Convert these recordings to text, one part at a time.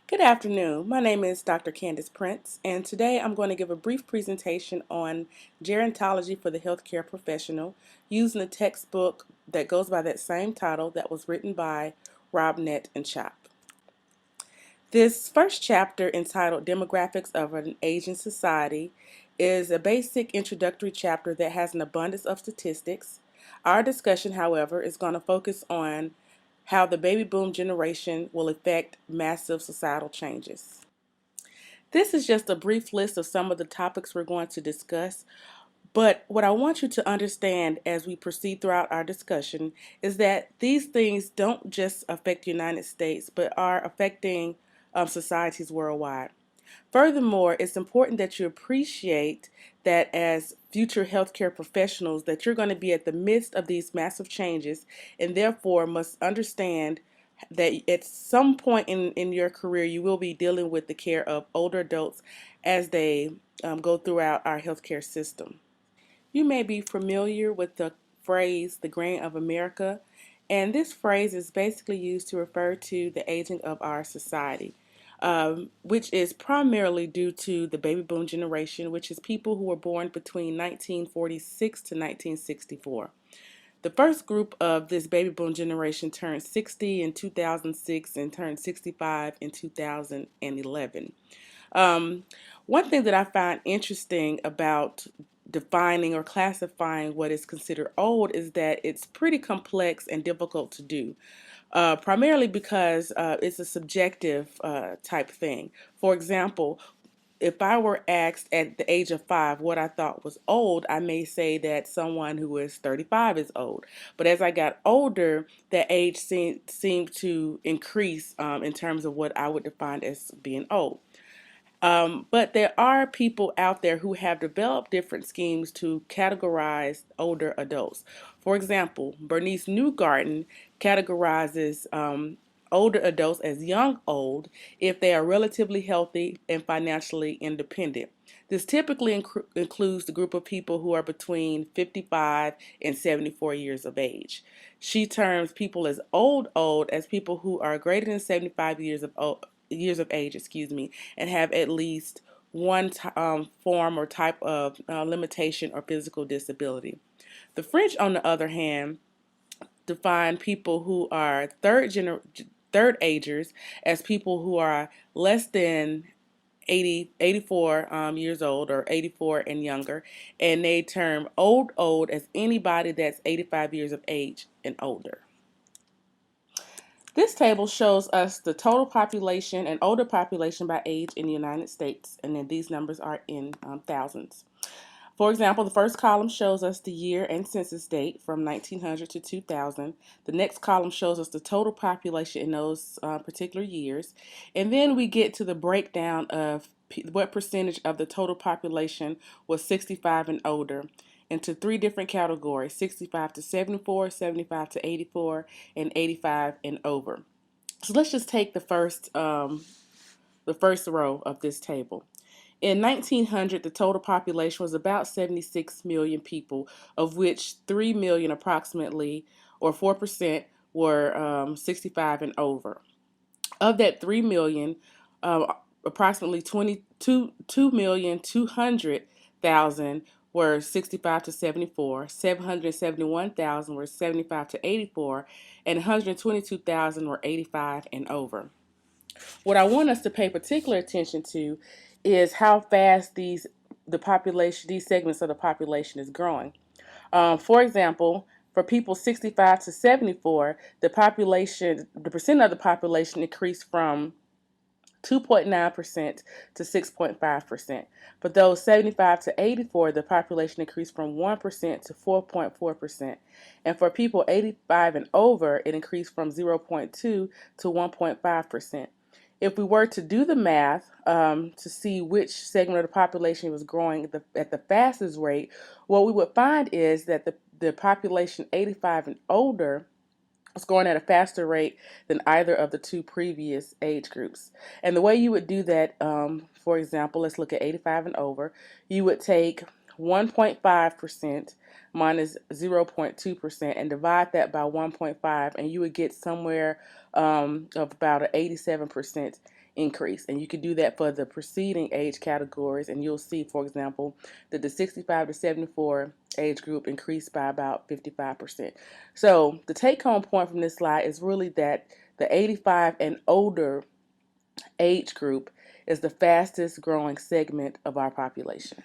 Good afternoon. My name is Dr. Candace Prince, and today I'm going to give a brief presentation on gerontology for the healthcare professional using a textbook that goes by that same title that was written by Robnet and Chop. This first chapter, entitled Demographics of an Aging Society, is a basic introductory chapter that has an abundance of statistics. Our discussion, however, is going to focus on how the baby boom generation will affect massive societal changes. This is just a brief list of some of the topics we're going to discuss, but what I want you to understand as we proceed throughout our discussion is that these things don't just affect the United States, but are affecting societies worldwide. Furthermore, it's important that you appreciate that as future healthcare professionals that you're going to be at the midst of these massive changes and therefore must understand that at some point in your career you will be dealing with the care of older adults as they go throughout our healthcare system. You may be familiar with the phrase the grain of America, and this phrase is basically used to refer to the aging of our society, which is primarily due to the baby boom generation, which is people who were born between 1946 to 1964. The first group of this baby boom generation turned 60 in 2006 and turned 65 in 2011. Um, One thing that I find interesting about defining or classifying what is considered old is that it's pretty complex and difficult to do, primarily because it's a subjective type thing. For example, if I were asked at the age of 5 what I thought was old, I may say that someone who is 35 is old. But as I got older, that age seemed to increase in terms of what I would define as being old. But there are people out there who have developed different schemes to categorize older adults. For example, Bernice Newgarden categorizes older adults as young old if they are relatively healthy and financially independent. This typically includes the group of people who are between 55 and 74 years of age. She terms people as old as people who are greater than 75 years of age, and have at least one form or type of limitation or physical disability. The French, on the other hand, define people who are third agers as people who are less than 84 years old or 84 and younger, and they term old as anybody that's 85 years of age and older. This table shows us the total population and older population by age in the United States, and then these numbers are in thousands. For example, the first column shows us the year and census date from 1900 to 2000. The next column shows us the total population in those particular years. And then we get to the breakdown of what percentage of the total population was 65 and older into three different categories: 65 to 74, 75 to 84, and 85 and over. So let's just take the first row of this table. In 1900, the total population was about 76 million people, of which 3 million approximately, or 4%, were 65 and over. Of that 3 million, approximately 2,200,000 were 65 to 74, 771,000 were 75 to 84, and 122,000 were 85 and over. What I want us to pay particular attention to is how fast these segments of the population is growing. For example, for people 65 to 74, the percent of the population increased from 2.9% to 6.5%. For those 75 to 84, the population increased from 1% to 4.4%. And for people 85 and over, it increased from 0.2 to 1.5%. If we were to do the math to see which segment of the population was growing at the fastest rate, what we would find is that the population 85 and older was growing at a faster rate than either of the two previous age groups. And the way you would do that, for example, let's look at 85 and over. You would take 1.5% minus 0.2% and divide that by 1.5, and you would get somewhere of about an 87% increase. And you could do that for the preceding age categories, and you'll see, for example, that the 65 to 74 age group increased by about 55%. So the take-home point from this slide is really that the 85 and older age group is the fastest growing segment of our population.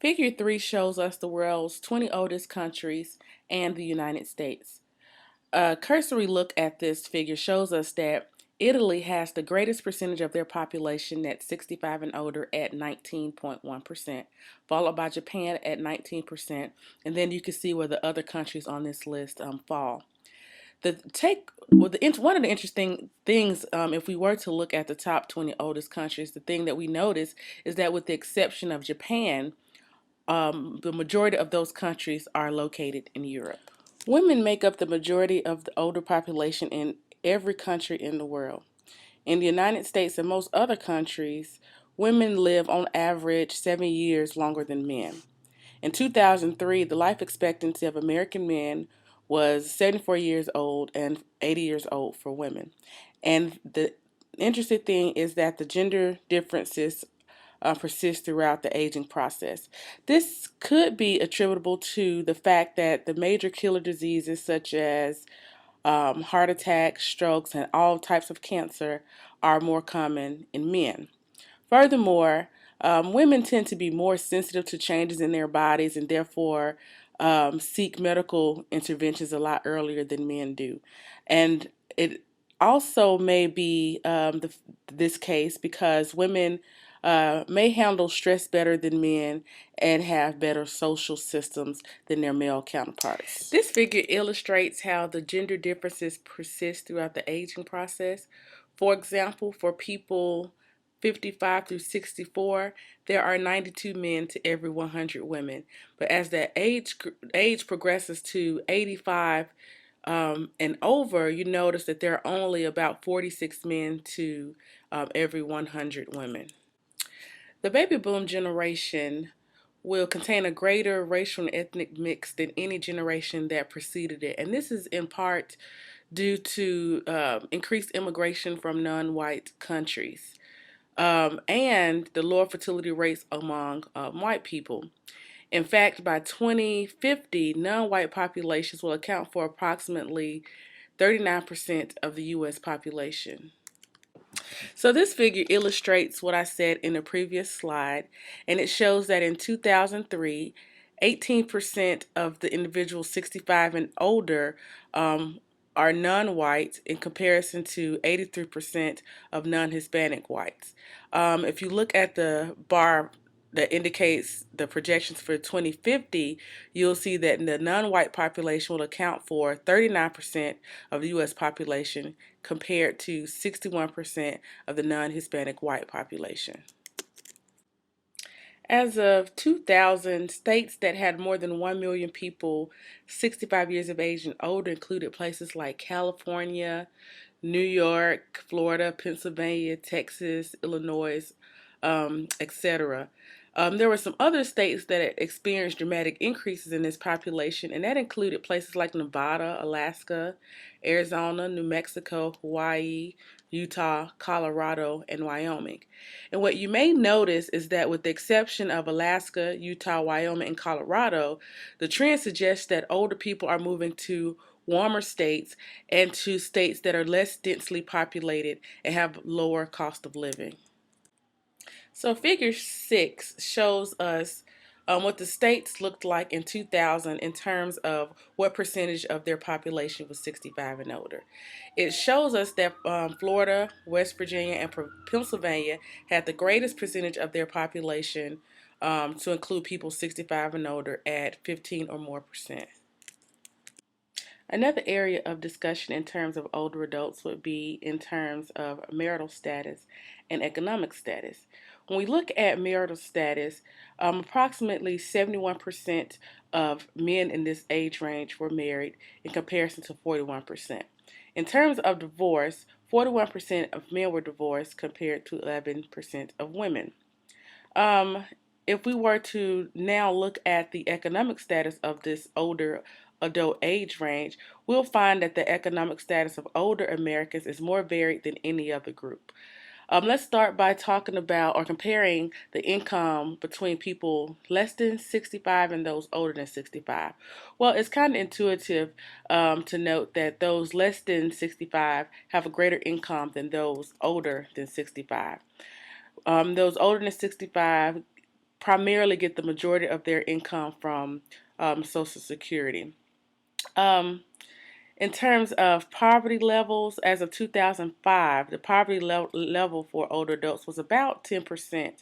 Figure 3 shows us the world's 20 oldest countries and the United States. A cursory look at this figure shows us that Italy has the greatest percentage of their population at 65 and older at 19.1%, followed by Japan at 19%, and then you can see where the other countries on this list fall. One of the interesting things, if we were to look at the top 20 oldest countries, the thing that we notice is that with the exception of Japan, the majority of those countries are located in Europe. Women make up the majority of the older population in every country in the world. In the United States and most other countries, women live on average 7 years longer than men. In 2003, the life expectancy of American men was 74 years old and 80 years old for women. And the interesting thing is that the gender differences persist throughout the aging process. This could be attributable to the fact that the major killer diseases such as heart attacks, strokes, and all types of cancer are more common in men. Furthermore, women tend to be more sensitive to changes in their bodies and therefore seek medical interventions a lot earlier than men do. And it also may be this case because women may handle stress better than men and have better social systems than their male counterparts. This figure illustrates how the gender differences persist throughout the aging process. For example, for people 55 through 64, there are 92 men to every 100 women. But as that age progresses to 85 and over, you notice that there are only about 46 men to every 100 women. The baby boom generation will contain a greater racial and ethnic mix than any generation that preceded it. And this is in part due to increased immigration from non-white countries and the lower fertility rates among white people. In fact, by 2050, non-white populations will account for approximately 39% of the U.S. population. So this figure illustrates what I said in the previous slide, and it shows that in 2003, 18% of the individuals 65 and older are non-white in comparison to 83% of non-Hispanic whites. If you look at the bar that indicates the projections for 2050, you'll see that the non-white population will account for 39% of the U.S. population compared to 61% of the non-Hispanic white population. As of 2000, states that had more than 1 million people 65 years of age and older included places like California, New York, Florida, Pennsylvania, Texas, Illinois, etc. There were some other states that experienced dramatic increases in this population, and that included places like Nevada, Alaska, Arizona, New Mexico, Hawaii, Utah, Colorado, and Wyoming. And what you may notice is that with the exception of Alaska, Utah, Wyoming, and Colorado, the trend suggests that older people are moving to warmer states and to states that are less densely populated and have lower cost of living. So figure 6 shows us what the states looked like in 2000 in terms of what percentage of their population was 65 and older. It shows us that Florida, West Virginia, and Pennsylvania had the greatest percentage of their population to include people 65 and older at 15 or more percent. Another area of discussion in terms of older adults would be in terms of marital status and economic status. When we look at marital status, approximately 71% of men in this age range were married in comparison to 41%. In terms of divorce, 41% of men were divorced compared to 11% of women. Um, if we were to now look at the economic status of this older adult age range, we'll find that the economic status of older Americans is more varied than any other group. Let's start by talking about or comparing the income between people less than 65 and those older than 65. Well, it's kind of intuitive to note that those less than 65 have a greater income than those older than 65. Those older than 65 primarily get the majority of their income from Social Security. Um, in terms of poverty levels, as of 2005, the poverty level for older adults was about 10%.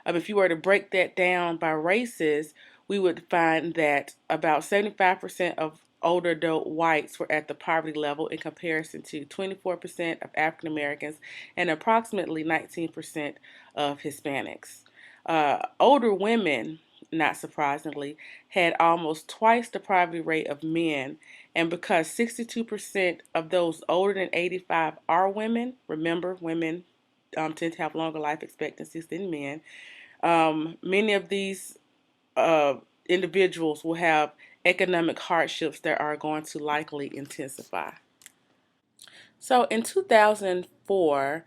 If you were to break that down by races, we would find that about 75% of older adult whites were at the poverty level in comparison to 24% of African Americans and approximately 19% of Hispanics. Older women, not surprisingly, had almost twice the poverty rate of men, and because 62% of those older than 85 are women, remember, women tend to have longer life expectancies than men. Many of these uh, individuals will have economic hardships that are going to likely intensify. So in 2004,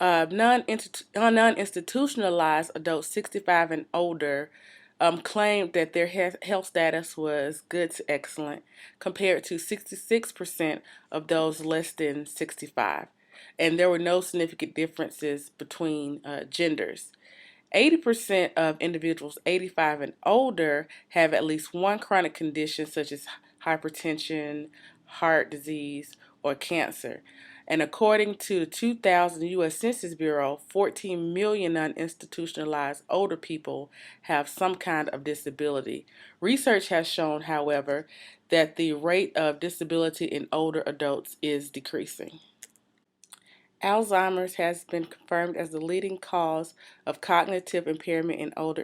non-institutionalized adults 65 and older claimed that their health status was good to excellent, compared to 66% of those less than 65. And there were no significant differences between genders. 80% of individuals 85 and older have at least one chronic condition, such as hypertension, heart disease, or cancer. And according to the 2000 U.S. Census Bureau, 14 million non-institutionalized older people have some kind of disability. Research has shown, however, that the rate of disability in older adults is decreasing. Alzheimer's has been confirmed as the leading cause of cognitive impairment in older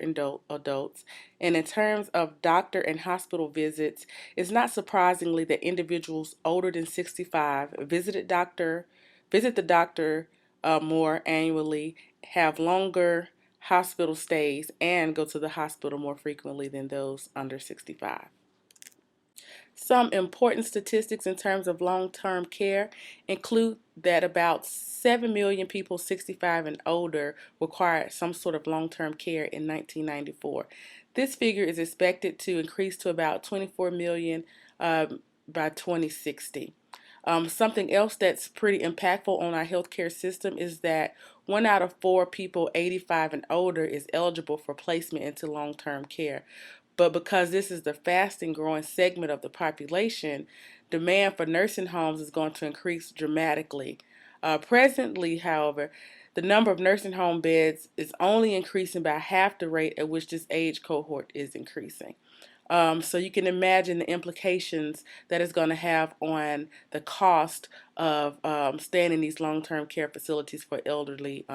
adults. And in terms of doctor and hospital visits, it's not surprisingly that individuals older than 65 visit the doctor more annually, have longer hospital stays, and go to the hospital more frequently than those under 65. Some important statistics in terms of long-term care include that about 7 million people 65 and older required some sort of long-term care in 1994. This figure is expected to increase to about 24 million by 2060. Something else that's pretty impactful on our healthcare system is that 1 out of 4 people 85 and older is eligible for placement into long-term care. But because this is the fastest growing segment of the population, demand for nursing homes is going to increase dramatically. Presently, however, the number of nursing home beds is only increasing by half the rate at which this age cohort is increasing. So you can imagine the implications that it's going to have on the cost of staying in these long-term care facilities for elderly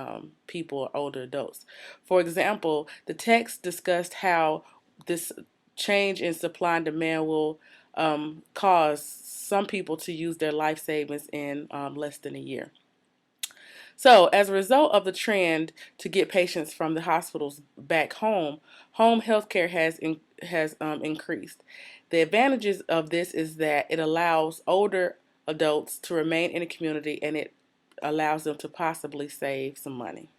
people or older adults. For example, the text discussed how this change in supply and demand will cause some people to use their life savings in less than a year. So, as a result of the trend to get patients from the hospitals back home health care has increased. The advantages of this is that it allows older adults to remain in the community, and it allows them to possibly save some money.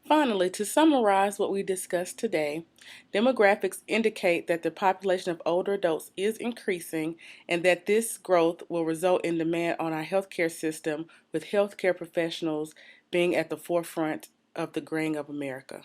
Finally, to summarize what we discussed today, demographics indicate that the population of older adults is increasing and that this growth will result in demand on our healthcare system, with healthcare professionals being at the forefront of the graying of America.